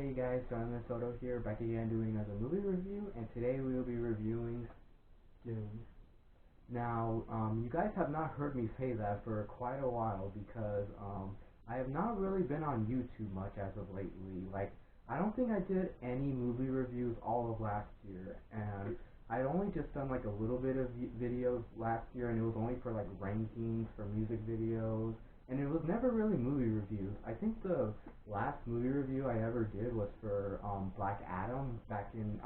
Hey guys, Jonathan Soto here, back again doing another movie review, and today we will be reviewing Dune. Now, you guys have not heard me say that for quite a while because I have not really been on YouTube much as of lately. Like, I don't think I did any movie reviews all of last year, and I'd only just done like a little bit of videos last year, and it was only for like rankings for music videos, and it was never really movie reviews. I think the last movie review I ever did was for Black Adam back in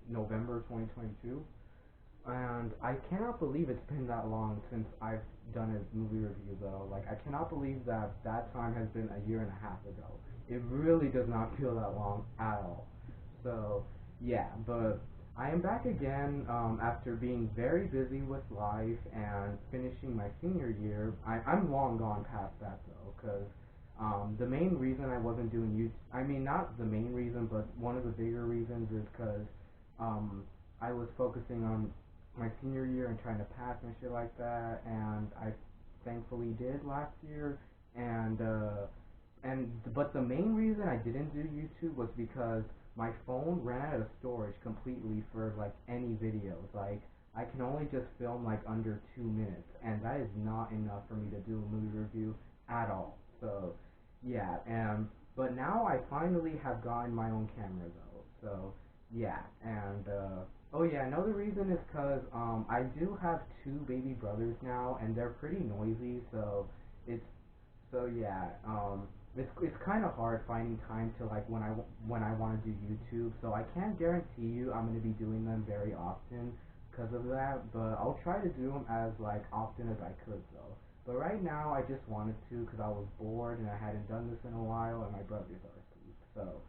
November 2022. And I cannot believe it's been that long since I've done a movie review though. Like, I cannot believe that that time has been a year and a half ago. It really does not feel that long at all. So, yeah, but I am back again after being very busy with life and finishing my senior year. I'm long gone past that though, because the main reason I wasn't doing YouTube, I mean, not the main reason, but one of the bigger reasons is because I was focusing on my senior year and trying to pass and shit like that, and I thankfully did last year, and but the main reason I didn't do YouTube was because my phone ran out of storage completely for like any videos. Like, I can only just film like under 2 minutes, and that is not enough for me to do a movie review at all. So yeah, and but now I finally have gotten my own camera though. So yeah, and oh yeah, another reason is because I do have two baby brothers now, and they're pretty noisy. So it's so yeah, it's kind of hard finding time to like when I want to do YouTube. So I can't guarantee you I'm gonna be doing them very often because of that. But I'll try to do them as like often as I could though. But right now I just wanted to because I was bored and I hadn't done this in a while, and my brothers are asleep. So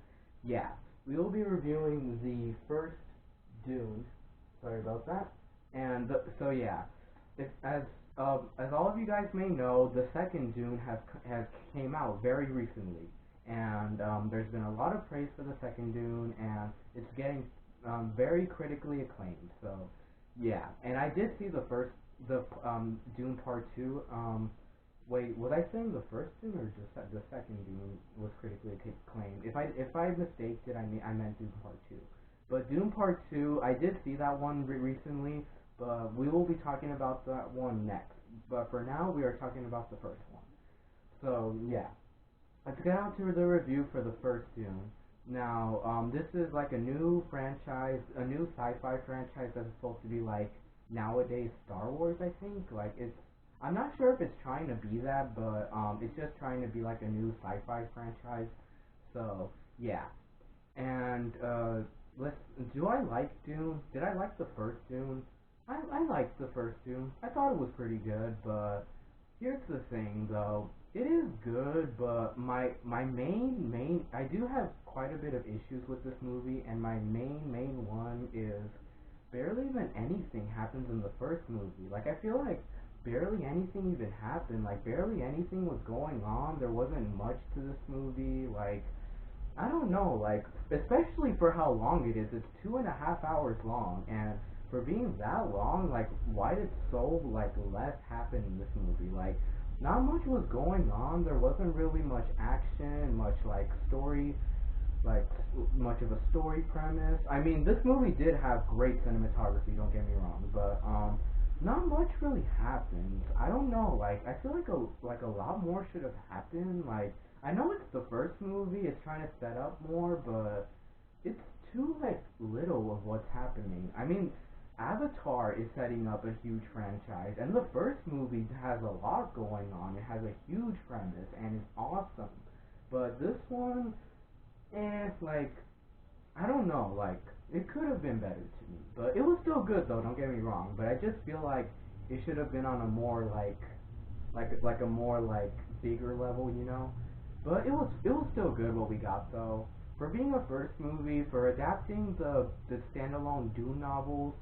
yeah, we will be reviewing the first Dune. Sorry about that. And so yeah, if, as all of you guys may know, the second Dune has came out very recently, and there's been a lot of praise for the second Dune, and it's getting very critically acclaimed. So yeah, and I did see the Dune Part Two. Wait, was I saying the first Dune or just the second Dune was critically acclaimed? If I mistaked it, I meant Dune Part Two. But Dune Part Two, I did see that one recently, but we will be talking about that one next. But for now, we are talking about the first one. So yeah, let's get on to the review for the first Dune. Now, this is like a new franchise, a new sci-fi franchise that's supposed to be like nowadays Star Wars, I think. Like, I'm not sure if it's trying to be that, but it's just trying to be like a new sci-fi franchise. So yeah, and let's. Do I like Dune? Did I like the first Dune? I liked the first Dune. I thought it was pretty good, but here's the thing though. It is good, but my main I do have quite a bit of issues with this movie, and my main one is barely even anything happens in the first movie. Like, I feel like barely anything even happened. Like, barely anything was going on. There wasn't much to this movie. Like, I don't know, like, especially for how long it is. It's 2.5 hours long, and for being that long, like, why did so, like, less happen in this movie? Like, not much was going on. There wasn't really much action, much, like, story, like, much of a story premise. I mean, this movie did have great cinematography, don't get me wrong, but, not much really happened. I don't know, like, I feel like a lot more should have happened. Like, I know it's the first movie, it's trying to set up more, but it's too, like, little of what's happening. I mean, Avatar is setting up a huge franchise, and the first movie has a lot going on. It has a huge premise, and it's awesome. But this one, like, I don't know, like, it could have been better to me. But it was still good, though, don't get me wrong. But I just feel like it should have been on a more, like a more, like, bigger level, you know? But it was still good what we got though. For being a first movie, for adapting the standalone Dune novels,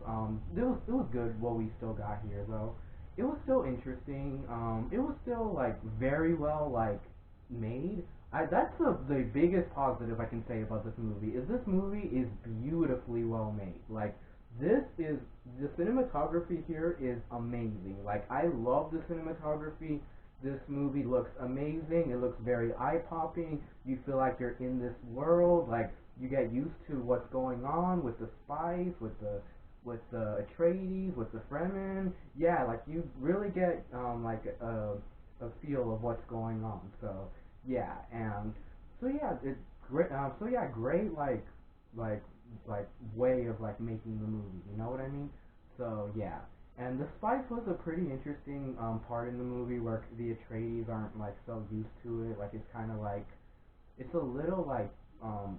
it was good what we still got here though. It was still interesting. It was still like very well like made. That's the biggest positive I can say about this movie is this movie is beautifully well made. Like, this is the cinematography here is amazing. Like, I love the cinematography. This movie looks amazing. It looks very eye-popping. You feel like you're in this world. Like you get used to what's going on with the spice, with the Atreides, with the Fremen. Yeah, like you really get like a feel of what's going on. So yeah, and so yeah, it's great. So yeah, great like like way of like making the movie. You know what I mean? So yeah. And the spice was a pretty interesting part in the movie where the Atreides aren't like so used to it. Like it's kind of like it's a little like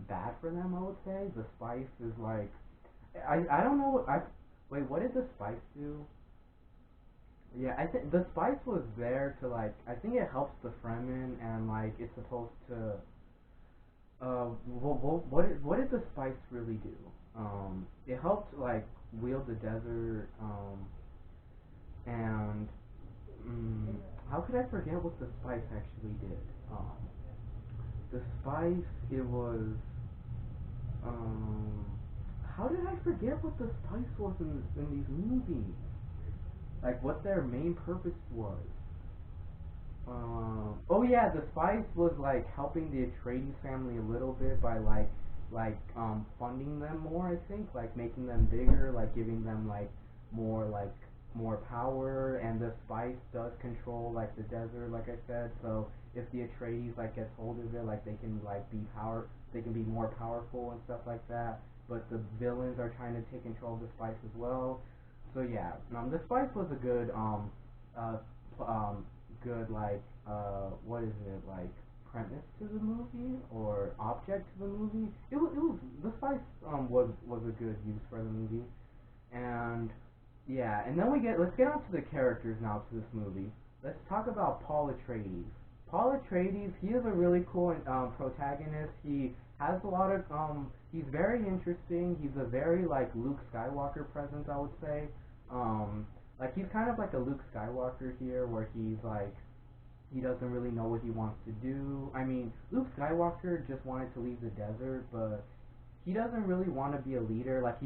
bad for them. I would say the spice is like I don't know. I wait. What did the spice do? Yeah, I think the spice was there to like. I think it helps the Fremen and like it's supposed to. What did the spice really do? It helped like wield the desert. And how could I forget what the spice actually did? The spice, it was um, how did I forget what the spice was in these movies? Like what their main purpose was. Oh yeah, the spice was like helping the Atreides family a little bit by funding them more. I think like making them bigger, like giving them like more power. And the spice does control like the desert, like I said. So if the Atreides like gets hold of it, like they can be more powerful and stuff like that. But the villains are trying to take control of the spice as well. So yeah, the spice was a uh, good what is it like premise to the movie or object to the movie. It was the spice was a good use for the movie. And yeah, and then let's get on to the characters now to this movie. Let's talk about Paul Atreides. Paul Atreides, he is a really cool protagonist. He has a lot of he's very interesting. He's a very like Luke Skywalker presence, I would say. Like he's kind of like a Luke Skywalker here, where he's like he doesn't really know what he wants to do. I mean, Luke Skywalker just wanted to leave the desert, but he doesn't really want to be a leader. Like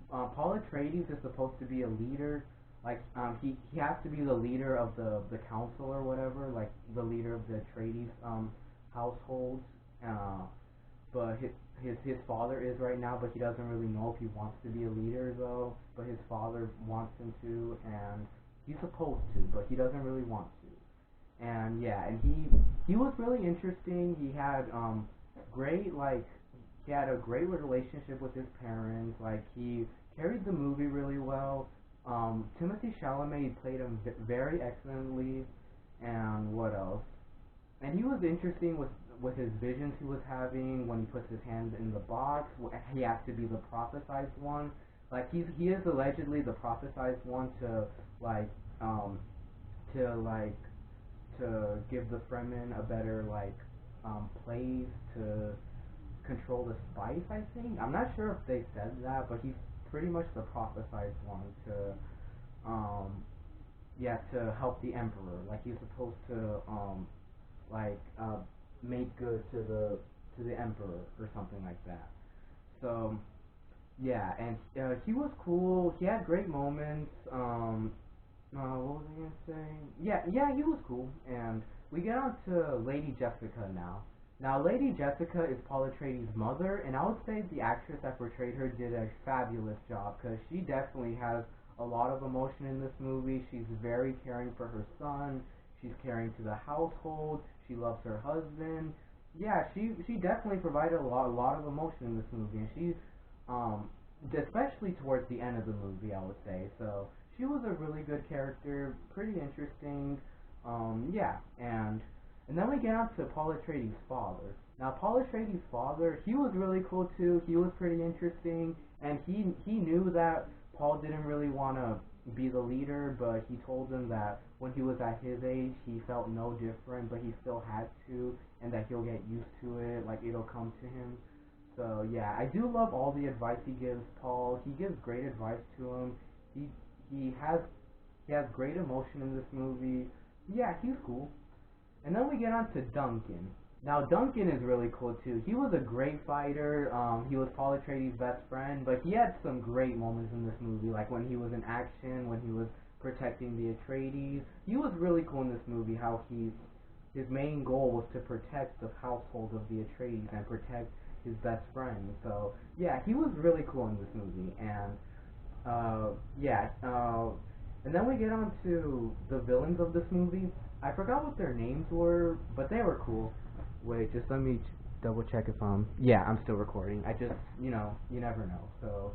Paul Atreides is supposed to be a leader. Like he has to be the leader of the council or whatever, like the leader of the Atreides household. Uh, but his father is right now, but he doesn't really know if he wants to be a leader though. But his father wants him to, and he's supposed to, but he doesn't really want to. And yeah, and he was really interesting. Great like he had a great relationship with his parents. Like he carried the movie really well. Timothy Chalamet played him very excellently. And what else? And he was interesting with his visions he was having when he puts his hand in the box. He has to be the prophesized one. Like he is allegedly the prophesized one like um to like to give the Fremen a better place to control the spice. I think I'm not sure if they said that, but he's pretty much the prophesized one to um to help the emperor. Like he's supposed to like make good to the emperor or something like that. So yeah, and he was cool. He had great moments. What was I gonna say? Yeah, he was cool. And we get on to Lady Jessica now. Now, Lady Jessica is Paul Atreides' mother, and I would say the actress that portrayed her did a fabulous job because she definitely has a lot of emotion in this movie. She's very caring for her son. She's caring to the household. She loves her husband. Yeah, she definitely provided a lot of emotion in this movie, and um, especially towards the end of the movie, I would say. So she was a really good character, pretty interesting. Yeah, and then we get on to Paul Atreides' father. Now, Paul Atreides' father, he was really cool too. He was pretty interesting, and he knew that Paul didn't really want to be the leader, but he told him that when he was at his age, he felt no different, but he still had to, and that he'll get used to it, like it'll come to him. So yeah, I do love all the advice he gives Paul. He gives great advice to him. He he has he has great emotion in this movie. Yeah, he's cool. And then we get on to Duncan. Now Duncan is really cool too. He was a great fighter. He was Paul Atreides' best friend, but he had some great moments in this movie, like when he was in action, when he was protecting the Atreides. He was really cool in this movie. How his main goal was to protect the household of the Atreides and protect his best friend. So yeah, he was really cool in this movie. And yeah, and then we get on to the villains of this movie. I forgot what their names were, but they were cool. Wait, just let me double check if yeah, I'm still recording. I just, you never know. So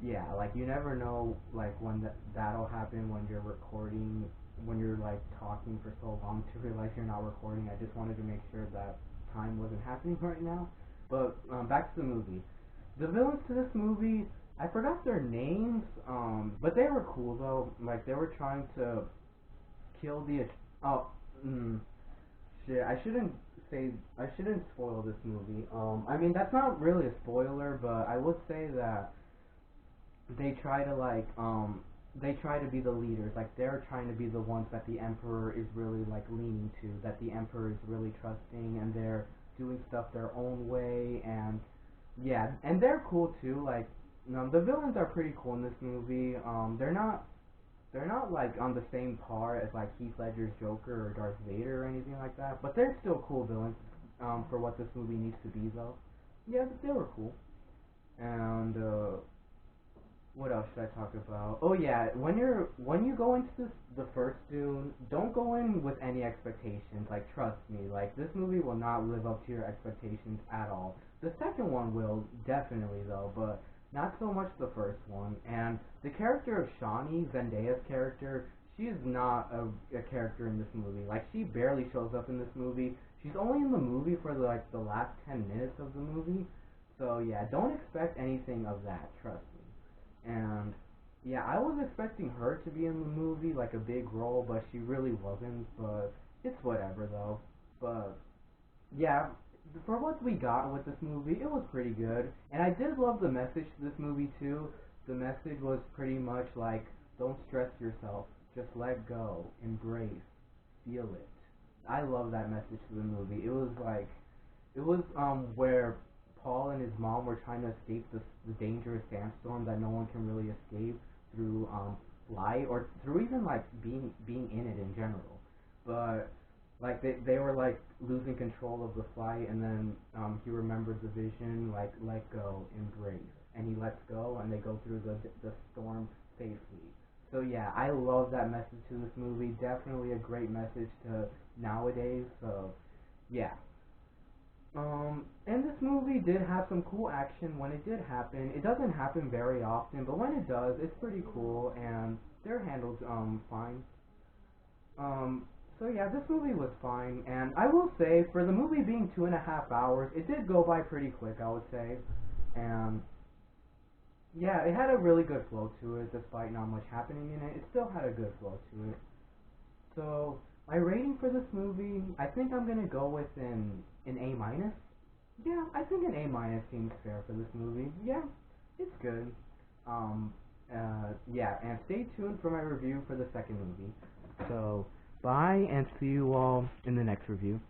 yeah, like you never know like when that'll happen when you're recording, when you're like talking for so long to realize you're not recording. I just wanted to make sure that time wasn't happening right now. But back to the movie. The villains to this movie, I forgot their names, but they were cool though. Like they were trying to kill the oh shit. I shouldn't spoil this movie. I mean that's not really a spoiler, but I would say that they try to they try to be the leaders. Like they're trying to be the ones that the emperor is really like leaning to, that the emperor is really trusting, and they're doing stuff their own way. And yeah, and they're cool too. Like the villains are pretty cool in this movie. They're not like on the same par as like Heath Ledger's Joker or Darth Vader or anything like that, but they're still cool villains for what this movie needs to be though. Yeah, they were cool. And what else should I talk about? Oh yeah, when you go into the first Dune, don't go in with any expectations. Like trust me, like this movie will not live up to your expectations at all. The second one will definitely though, but not so much the first one. And the character of Shawnee, Zendaya's character, she is not a character in this movie. Like she barely shows up in this movie. She's only in the movie for the last 10 minutes of the movie. So yeah, don't expect anything of that. Trust me. And yeah, I was expecting her to be in the movie, like a big role, but she really wasn't. But it's whatever though. But yeah, for what we got with this movie, it was pretty good. And I did love the message to this movie too. The message was pretty much like, don't stress yourself, just let go, embrace, feel it. I love that message to the movie. It was like, it was where Paul and his mom were trying to escape the dangerous sandstorm that no one can really escape through flight, or through even like being in it in general. But like they were like losing control of the flight, and then he remembered the vision, like let go, embrace, and he lets go, and they go through the storm safely. So yeah, I love that message to this movie. Definitely a great message to nowadays. So yeah. And this movie did have some cool action when it did happen. It doesn't happen very often, but when it does, it's pretty cool, and they're handled fine. So yeah, this movie was fine, and I will say, for the movie being 2.5 hours, it did go by pretty quick, I would say. And yeah, it had a really good flow to it, despite not much happening in it. It still had a good flow to it. So my rating for this movie, I think I'm gonna go with an A minus. Yeah, I think an A minus seems fair for this movie. Yeah, it's good. Yeah, and stay tuned for my review for the second movie. So, bye, and see you all in the next review.